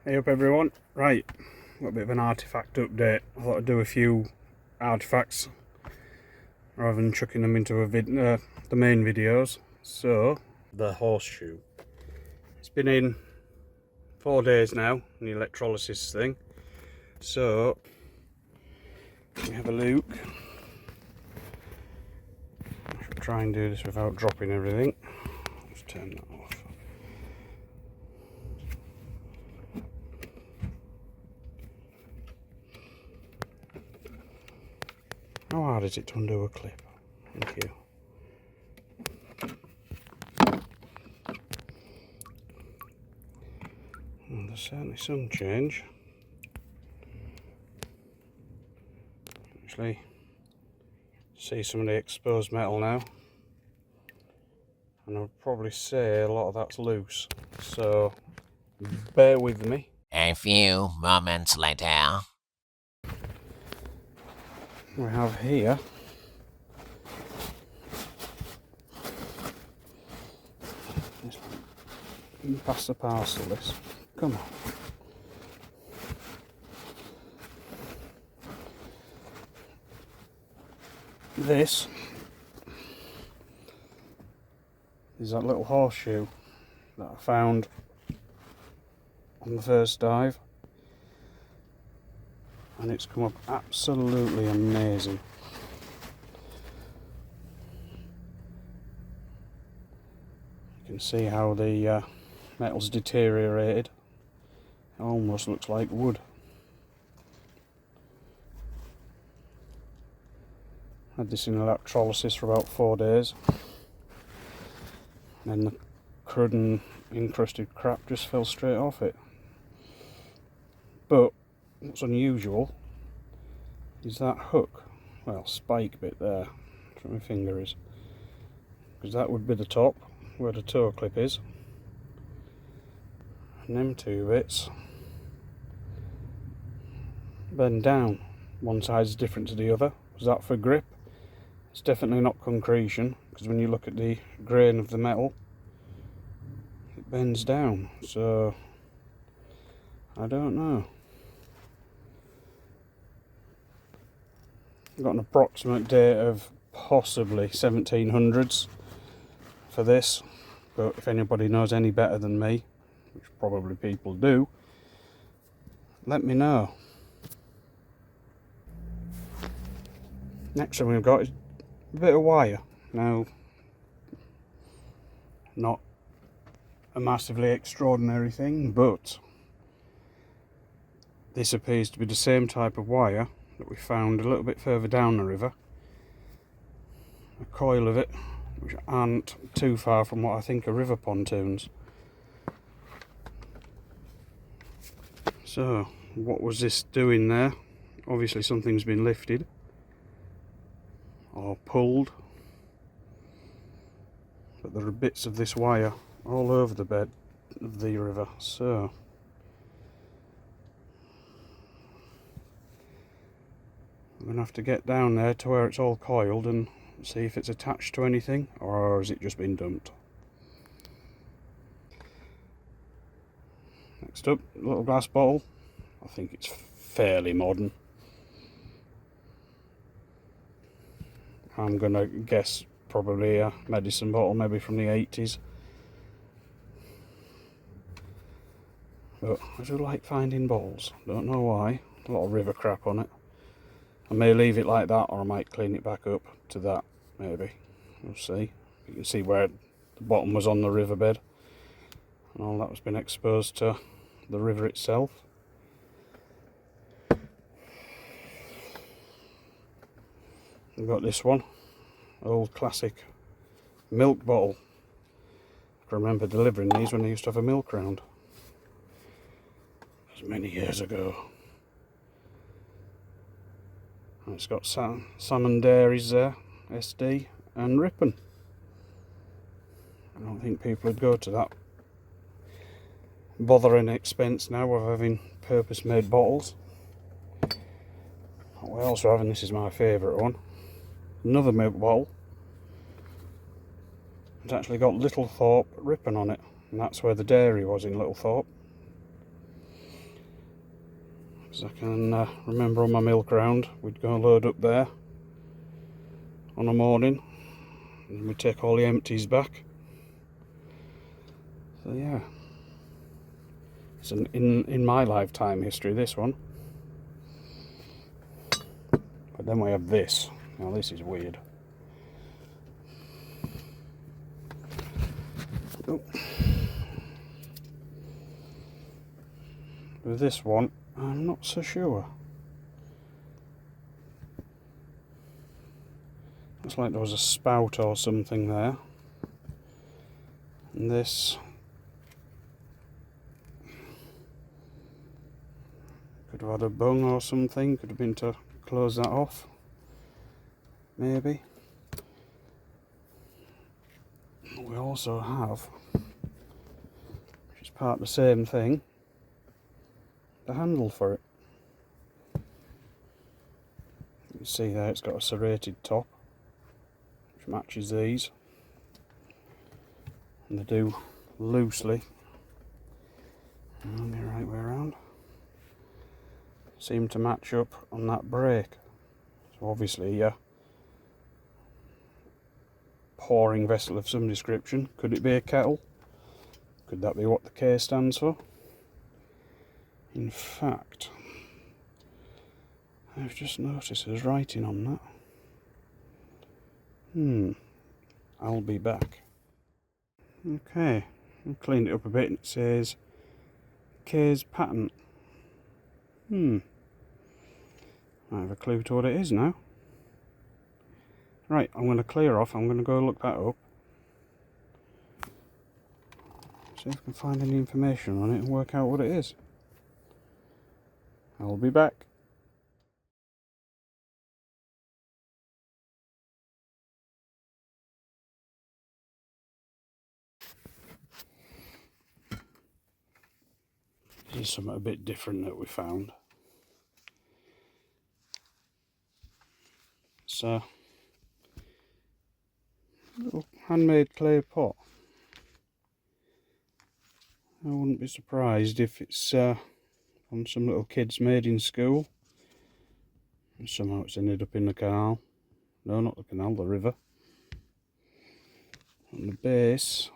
Hey up everyone, right, got a bit of an artifact update. I thought I'd do a few artifacts rather than chucking them into the main videos. So, the horseshoe. It's been in 4 days now, the electrolysis thing. So, let me have a look. I should try and do this without dropping everything. Let's turn that off. How hard is it to undo a clip? Thank you. Well, there's certainly some change. Actually, see some of the exposed metal now. And I'd probably say a lot of that's loose. So, bear with me. A few moments later. We have here pass the parcel this. Come on. This is that little horseshoe that I found on the first dive, and it's come up absolutely amazing. You can see how the metal's deteriorated. It almost looks like wood. Had this in electrolysis for about 4 days, and then the crud and encrusted crap just fell straight off it. But what's unusual is that hook, well, spike bit there, that's where my finger is, because that would be the top where the toe clip is, and them two bits bend down. One side's different to the other. Was that for grip? It's definitely not concretion, because when you look at the grain of the metal, it bends down. So I don't know. I've got an approximate date of possibly 1700s for this, but if anybody knows any better than me, which probably people do, let me know. Next thing we've got is a bit of wire. Now, not a massively extraordinary thing, but this appears to be the same type of wire that we found a little bit further down the river. A coil of it, which aren't too far from what I think are river pontoons. So, what was this doing there? Obviously something's been lifted or pulled, but there are bits of this wire all over the bed of the river. So I'm going to have to get down there to where it's all coiled and see if it's attached to anything, or has it just been dumped. Next up, a little glass bottle. I think it's fairly modern. I'm going to guess probably a medicine bottle, maybe from the 80s. But I do like finding bottles, don't know why. A lot of river crap on it. I may leave it like that, or I might clean it back up to that, maybe. We'll see. You can see where the bottom was on the riverbed, and all that was been exposed to the river itself. We've got this one, old classic milk bottle. I can remember delivering these when I used to have a milk round. That was many years ago. And it's got Salmon Dairies there, SD, and Ripon. I don't think people would go to that bother and expense now of having purpose-made bottles. What we also have, and this is my favourite one, another milk bottle. It's actually got Littlethorpe Ripon on it, and that's where the dairy was in Littlethorpe. Because I can remember on my milk round, we'd go load up there on a morning and we'd take all the empties back. So yeah, it's an in my lifetime history, this one. But then we have this. Now this is weird. Oh. With this one, I'm not so sure. Looks like there was a spout or something there. And this could have had a bung or something, could have been to close that off. Maybe. We also have, which is part of the same thing, the handle for it. You can see there it's got a serrated top, which matches these. And they do loosely, and the right way around, seem to match up on that brake. So obviously, pouring vessel of some description. Could it be a kettle? Could that be what the K stands for? In fact, I've just noticed there's writing on that. I'll be back. Okay, I've cleaned it up a bit and it says K's patent. I have a clue to what it is now. Right, I'm going to clear off, I'm going to go look that up. See if I can find any information on it and work out what it is. I'll be back. Here's something a bit different that we found. It's a little handmade clay pot. I wouldn't be surprised if it's from some little kids made in school. And somehow it's ended up in the canal. No, not the canal, the river. On the base,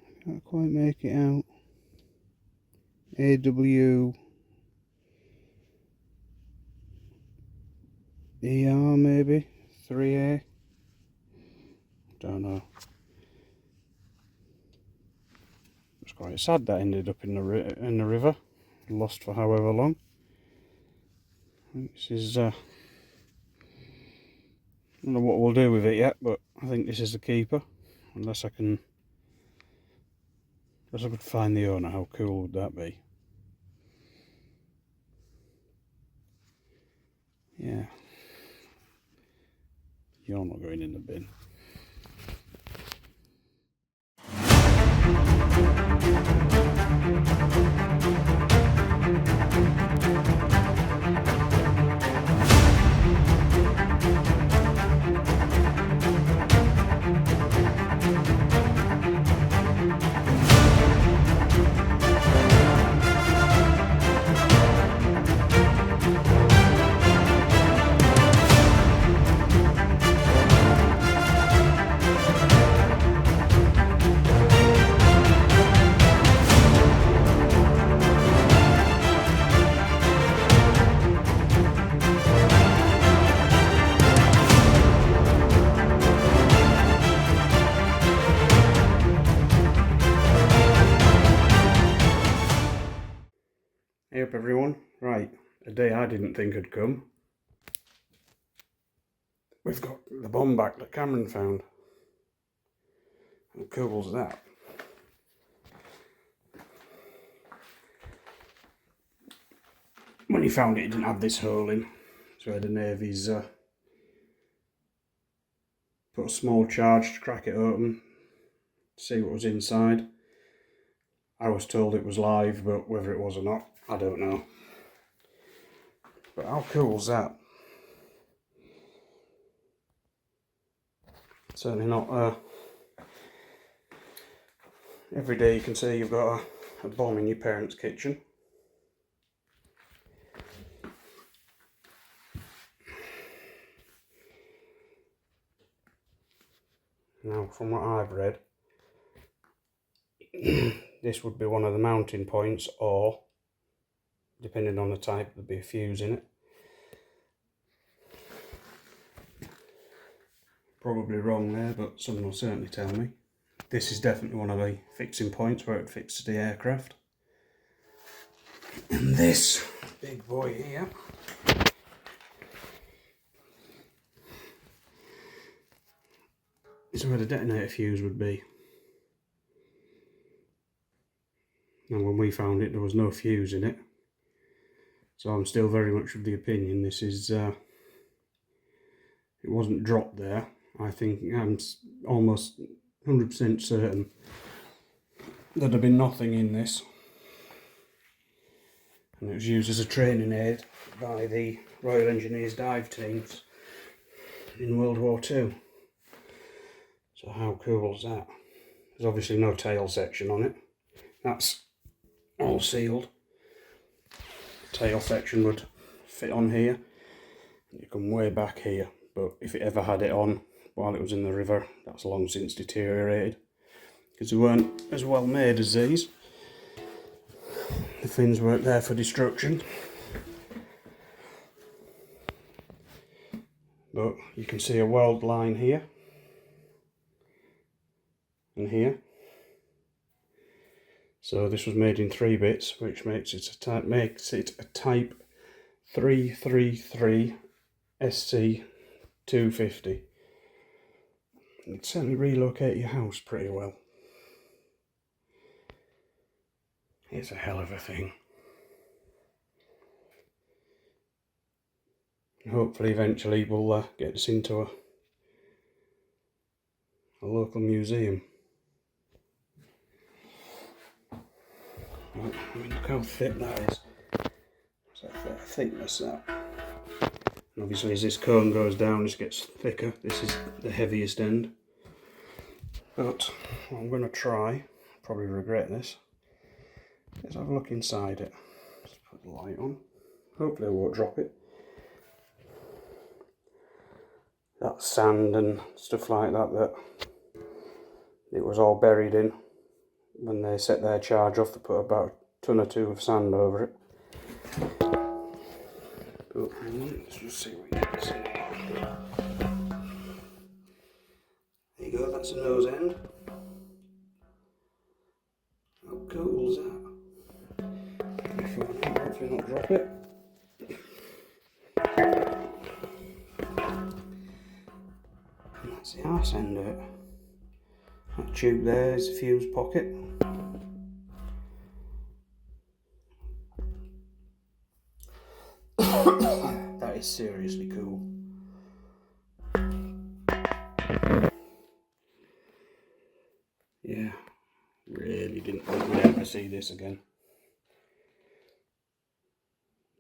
I can't quite make it out. AW ER maybe 3A. Don't know. It's quite sad that ended up in the river, lost for however long. This is I don't know what we'll do with it yet, but I think this is the keeper. Unless I could find the owner. How cool would that be? Yeah. You're not going in the bin. Hey up everyone, right, a day I didn't think had come. We've got the bomb back that Cameron found. How cool's that? When he found it, it didn't have this hole in, so I had the Navy's put a small charge to crack it open, see what was inside. I was told it was live, but whether it was or not, I don't know. But how cool's that? Certainly not every day you can say you've got a bomb in your parents' kitchen. Now, from what I've read, this would be one of the mounting points, or, depending on the type, there'd be a fuse in it. Probably wrong there, but someone will certainly tell me. This is definitely one of the fixing points where it fixes the aircraft. And this big boy here is where the detonator fuse would be. And when we found it, there was no fuse in it. So I'm still very much of the opinion this is, it wasn't dropped there. I think I'm almost 100% certain there'd have been nothing in this. And it was used as a training aid by the Royal Engineers dive teams in World War II. So how cool is that? There's obviously no tail section on it. That's all sealed. Tail section would fit on here. You come way back here, but if it ever had it on while it was in the river, that's long since deteriorated, because they weren't as well made as these. The fins weren't there for destruction, but you can see a weld line here and here. So this was made in 3 bits, which makes it a Type 333 SC 250. It'd certainly relocate your house pretty well. It's a hell of a thing. Hopefully eventually we'll get this into a local museum. Well, I mean, look how thick that is. What's that thickness, that? And obviously as this cone goes down, this gets thicker. This is the heaviest end. But what I'm going to try, probably regret this, is have a look inside it. Just put the light on. Hopefully I won't drop it. That sand and stuff like that it was all buried in. When they set their charge off, they put about a ton or 2 of sand over it. But hang on, let's just see what you can see. There you go, that's the nose end. How cool is that? Hopefully not drop it. And that's the arse end of it. That tube there is the fuse pocket. That is seriously cool. Yeah, really didn't think we'd ever see this again.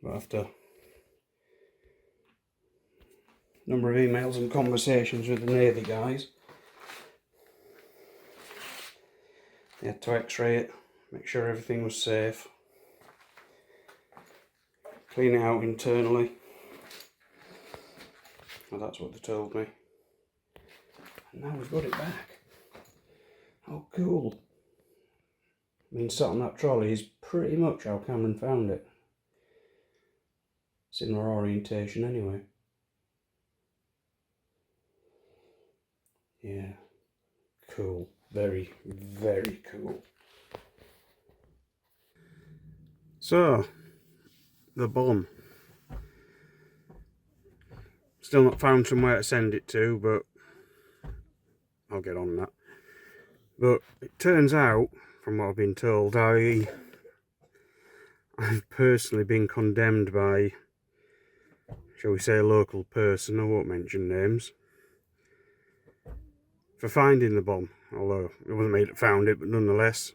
But after a number of emails and conversations with the Navy guys, they had to x-ray it, make sure everything was safe, clean it out internally. Well, that's what they told me. And now we've got it back. How cool. I mean, sat on that trolley is pretty much how Cameron found it. Similar orientation anyway. Yeah, cool. Very, very cool. So, the bomb. Still not found somewhere to send it to, but I'll get on that. But it turns out, from what I've been told, I've personally been condemned by, shall we say, a local person, I won't mention names, for finding the bomb. Although it wasn't me that found it, but nonetheless,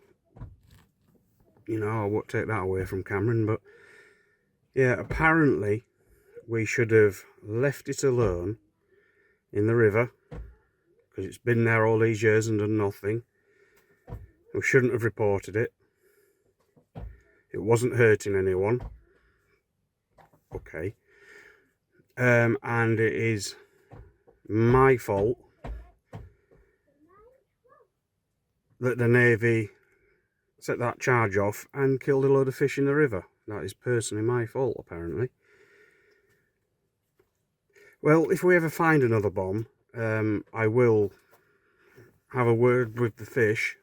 you know, I won't take that away from Cameron. But yeah, apparently we should have left it alone in the river, because it's been there all these years and done nothing. We shouldn't have reported it. It wasn't hurting anyone. Okay. And it is my fault that the Navy set that charge off and killed a load of fish in the river. That is personally my fault, apparently. Well, if we ever find another bomb, I will have a word with the fish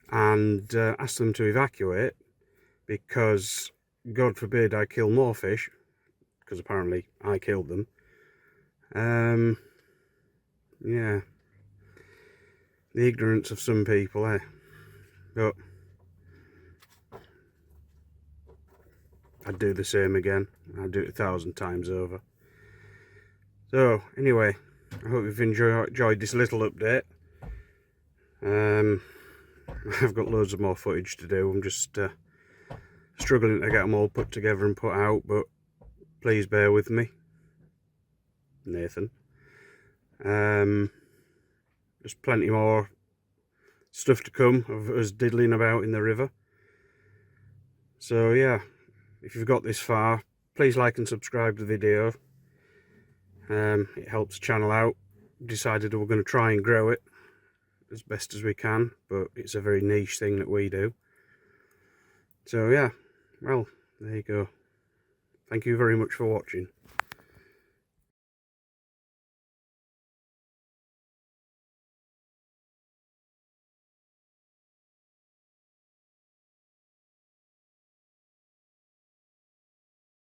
and ask them to evacuate, because God forbid I kill more fish, because apparently I killed them. Yeah, the ignorance of some people, eh? But I'd do the same again. I'd do it 1,000 times over. So anyway, I hope you've enjoyed this little update. I've got loads of more footage to do. I'm just struggling to get them all put together and put out, but please bear with me, Nathan. There's plenty more stuff to come of us diddling about in the river. So yeah, if you've got this far, please like and subscribe to the video. It helps the channel out. Decided we're going to try and grow it as best as we can, but it's a very niche thing that we do. So yeah, well, there you go. Thank you very much for watching.